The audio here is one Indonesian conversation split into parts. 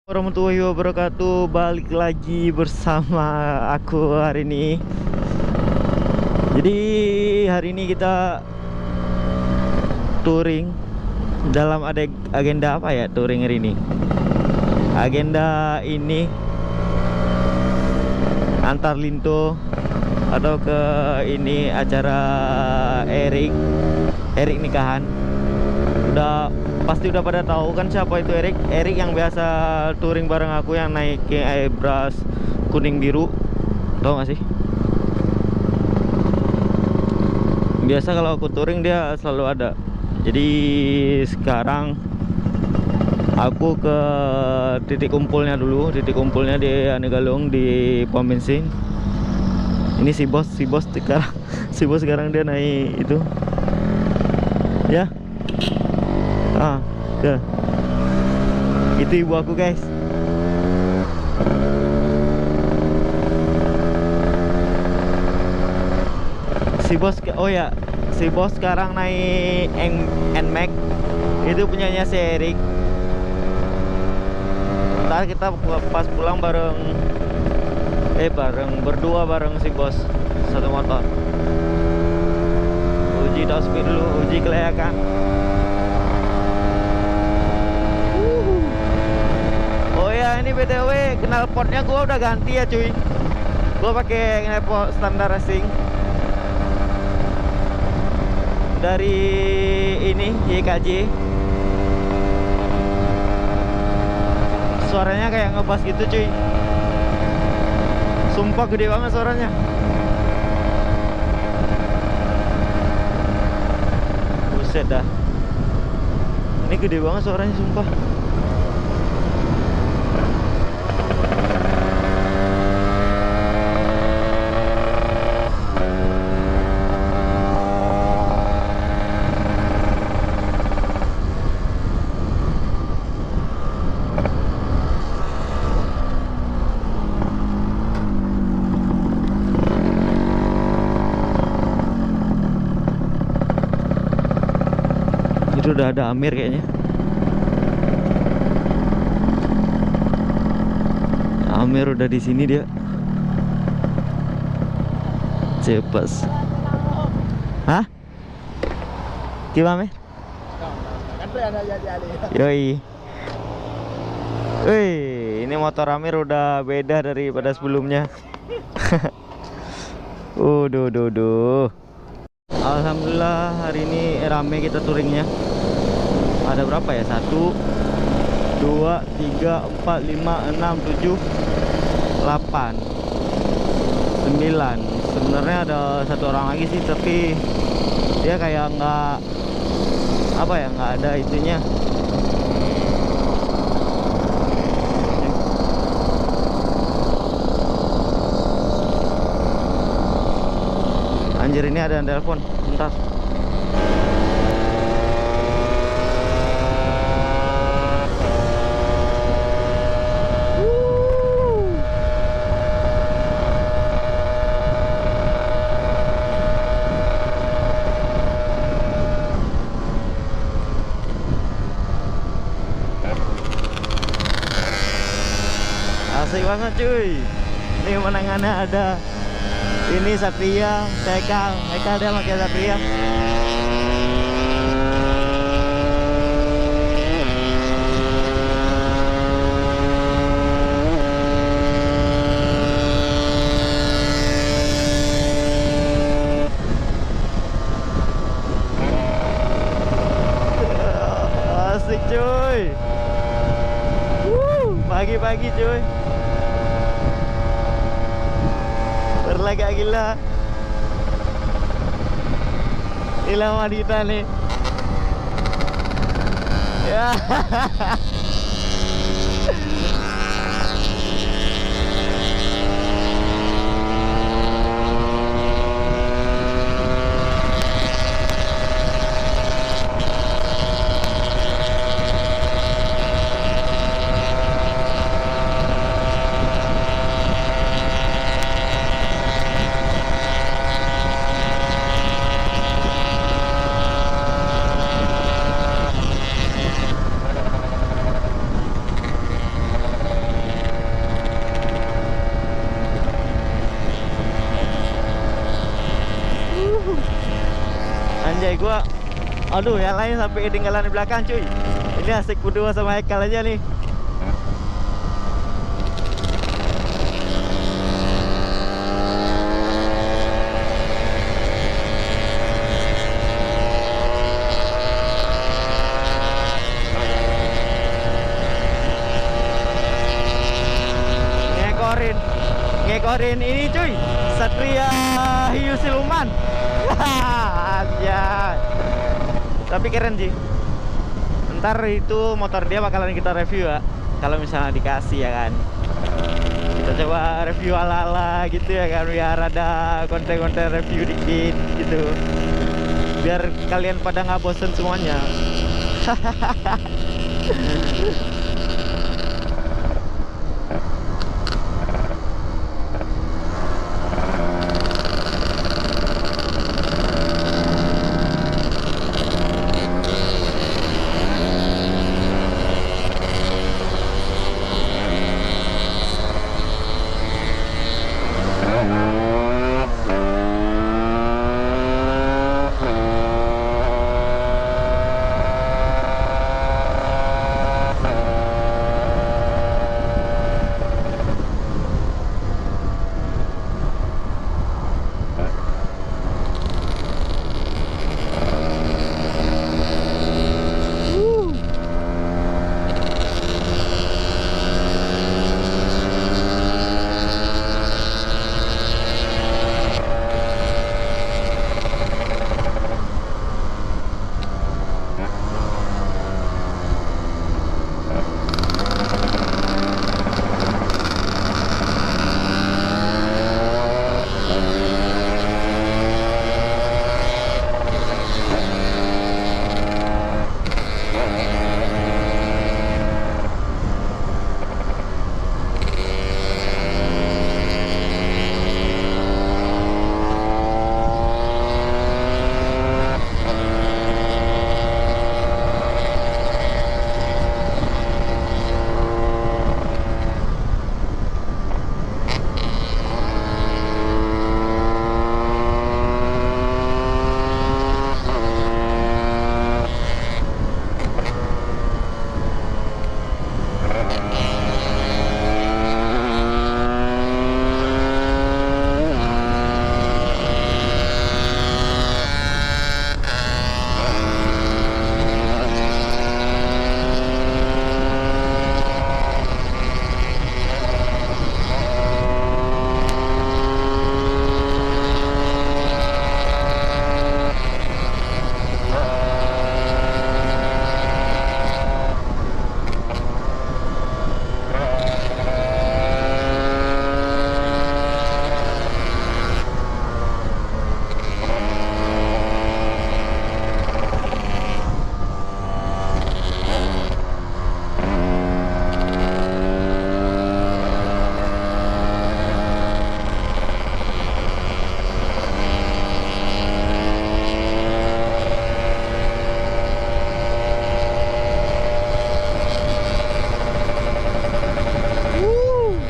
Warahmatullahi wabarakatuh. Balik lagi bersama aku hari ini. Jadi hari ini kita touring. Dalam ada agenda apa ya touring hari ini? Agenda ini antar Linto atau ke ini acara Erik nikahan. Pasti udah pada tahu kan siapa itu Erik. Erik yang biasa touring bareng aku, yang naik Airbus kuning biru. Tahu gak sih? Biasa kalau aku touring dia selalu ada. Jadi sekarang aku ke titik kumpulnya dulu. Titik kumpulnya di Anegalung, di pom bensin. Ini si bos sekarang si bos sekarang dia naik itu. Ya. Itu ibu aku, guys. Si bos sekarang naik NMAX. Itu punyanya si Erik. Ntar kita pas pulang bareng berdua bareng si bos satu motor. Uji top speed dulu, uji kelayakan. Oh ya, ini BTW knalpotnya gua udah ganti ya cuy. Gua pakai knalpot standar racing dari ini YKJ. Suaranya kayak ngebas gitu cuy. Sumpah gede banget suaranya. Buset dah. Ini gede banget suaranya sumpah. Udah ada Amir kayaknya. Amir udah di sini dia. Cepas. Hah? Gimana? Yoi. Wih, ini motor Amir udah beda daripada sebelumnya. Duh. Alhamdulillah hari ini rame kita touringnya. Ada berapa ya? 1, 2, 3, 4, 5, 6, 7, 8, 9. Sebenarnya ada satu orang lagi sih, tapi dia kayak nggak ada itunya. Anjir, ini ada yang telepon. Bentar. Asik banget cuy. Ini menangannya ada ini Satria, Eka dia pakai Satria. Asik cuy. Pagi-pagi cuy. Berlagak gila. Gila wanita nih. Ya. gua. Aduh, yang lain sampai ketinggalan di belakang cuy. Ini asik berdua sama Haikal aja nih. Ngekorin ini cuy, Satria hiu siluman. Aja. Tapi keren sih. Ntar itu motor dia bakalan kita review ya, kalau misalnya dikasih ya kan. Kita coba review ala-ala gitu ya kan, biar ada konten-konten review dikit gitu, biar kalian pada nggak bosen semuanya.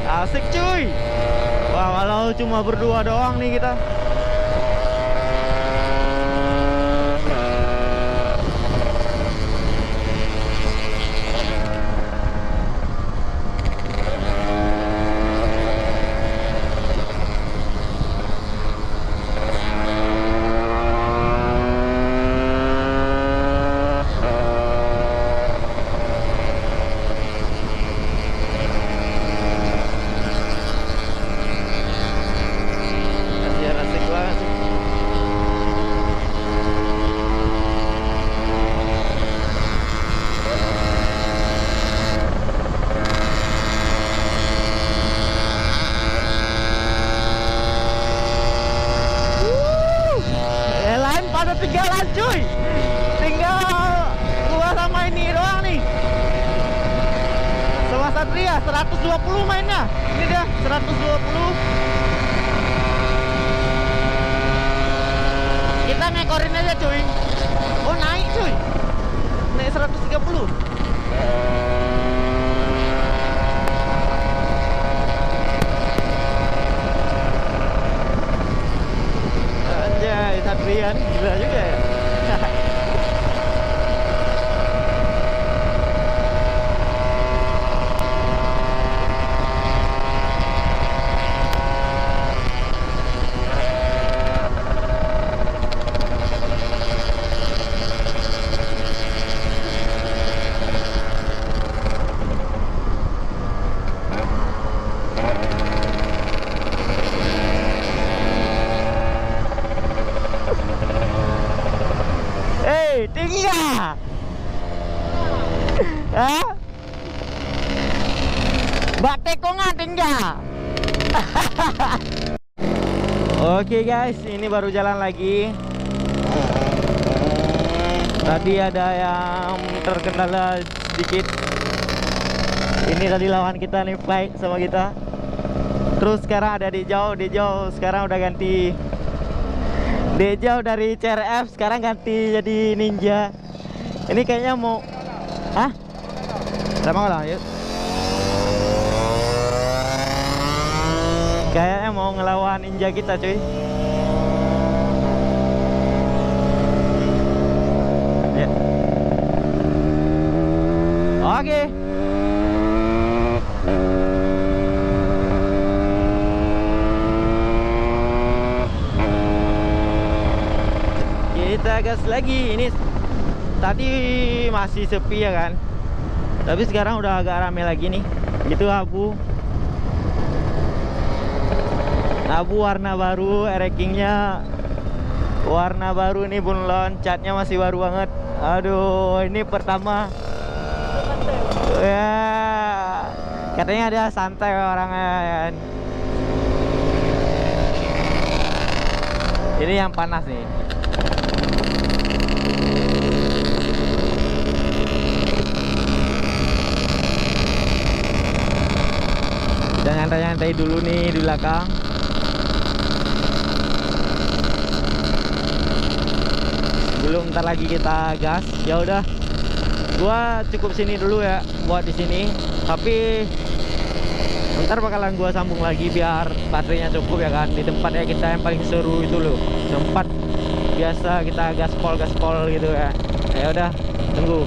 Asik cuy. Wah, kalau cuma berdua doang nih kita. Pada ketinggalan cuy, tinggal gua sama ini doang nih sama Satria. 120 mainnya, ini dia 120. Kita ngekorin aja cuy. Oh naik cuy, naik 130. Anjay, Satrian gila juga ya. Batekongan tinggal. Oke guys, ini baru jalan lagi. Tadi ada yang terkendala sedikit. Ini tadi lawan kita nih, fight sama kita. Terus sekarang ada Dejo sekarang udah ganti. Dejo dari CRF sekarang ganti jadi Ninja. Ini kayaknya mau, hah? Sama lah, yuk. Kayaknya mau ngelawan Ninja kita, cuy. Ya. Oke. Kita gas lagi. Ini tadi masih sepi ya kan, tapi sekarang udah agak rame lagi nih. Itu abu warna baru, erekingnya warna baru nih bunlon, catnya masih baru banget. Aduh, ini pertama ya, katanya dia santai orangnya kan. Ini yang panas nih. Jangan nyantai dulu nih di belakang. Belum, ntar lagi kita gas. Ya udah, gua cukup sini dulu ya buat di sini. Tapi ntar bakalan gua sambung lagi biar baterainya cukup ya kan. Di tempat ya kita yang paling seru itu loh, tempat biasa kita gaspol gitu ya. Ya udah, tunggu.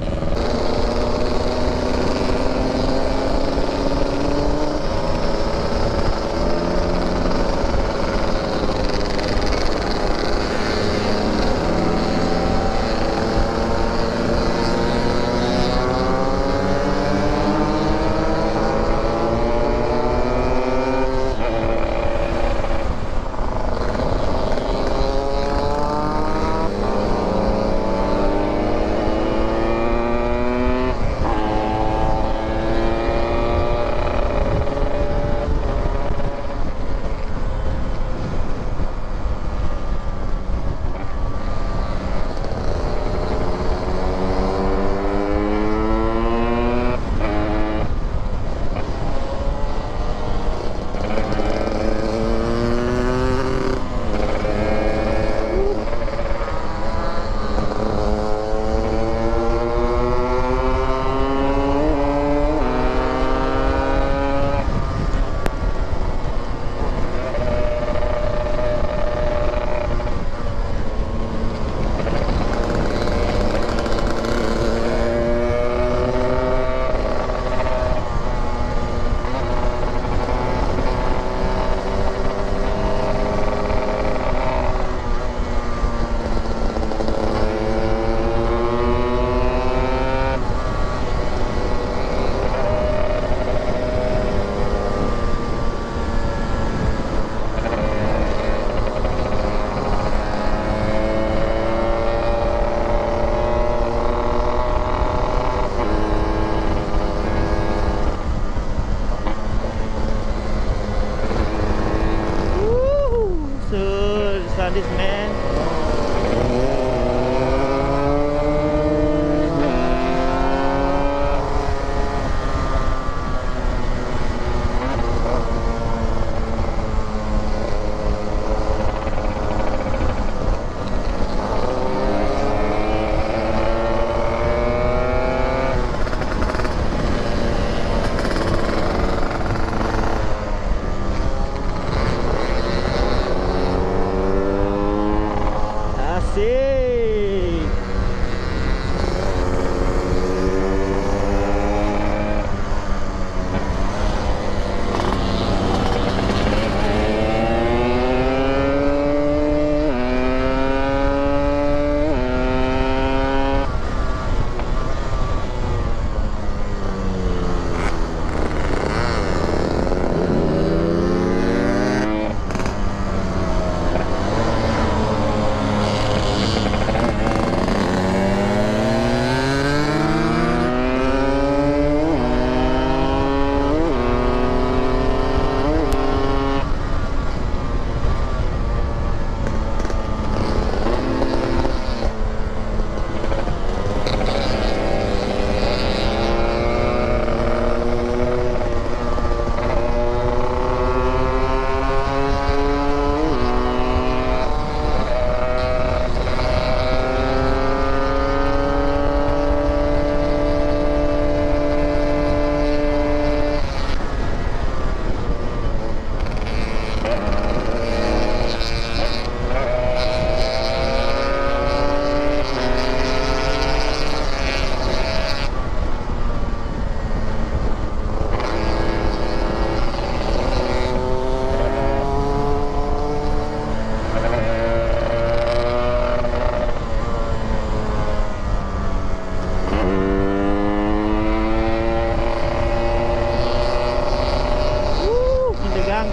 This man.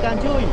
ikan cuy.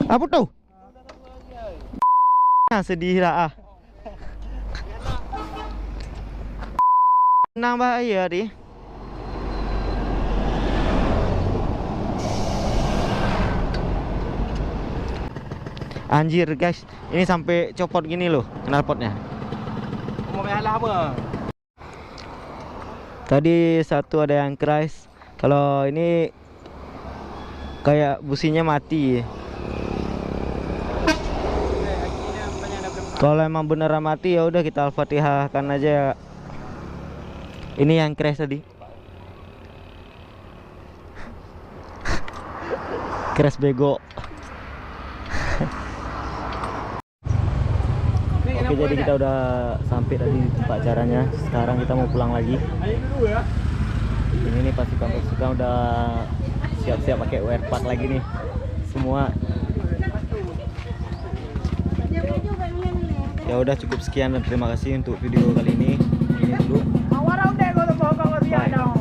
Apa tuh? Nah, sedih lah ah. Tenang bahaya di. Anjir guys, ini sampai copot gini loh knalpotnya. Mau ngalah apa? Tadi satu ada yang crash. Kalau ini kayak businya mati. Kalau emang beneran mati ya udah kita al-fatihahkan aja. Ini yang crash tadi. Crash bego. Oke, jadi kita udah sampai tadi di tempat acaranya. Sekarang kita mau pulang lagi. Ini nih pasukan udah siap-siap pakai wear pack lagi nih. Semua. Ya udah cukup sekian dan terima kasih untuk video kali ini. Ini dulu. Bye.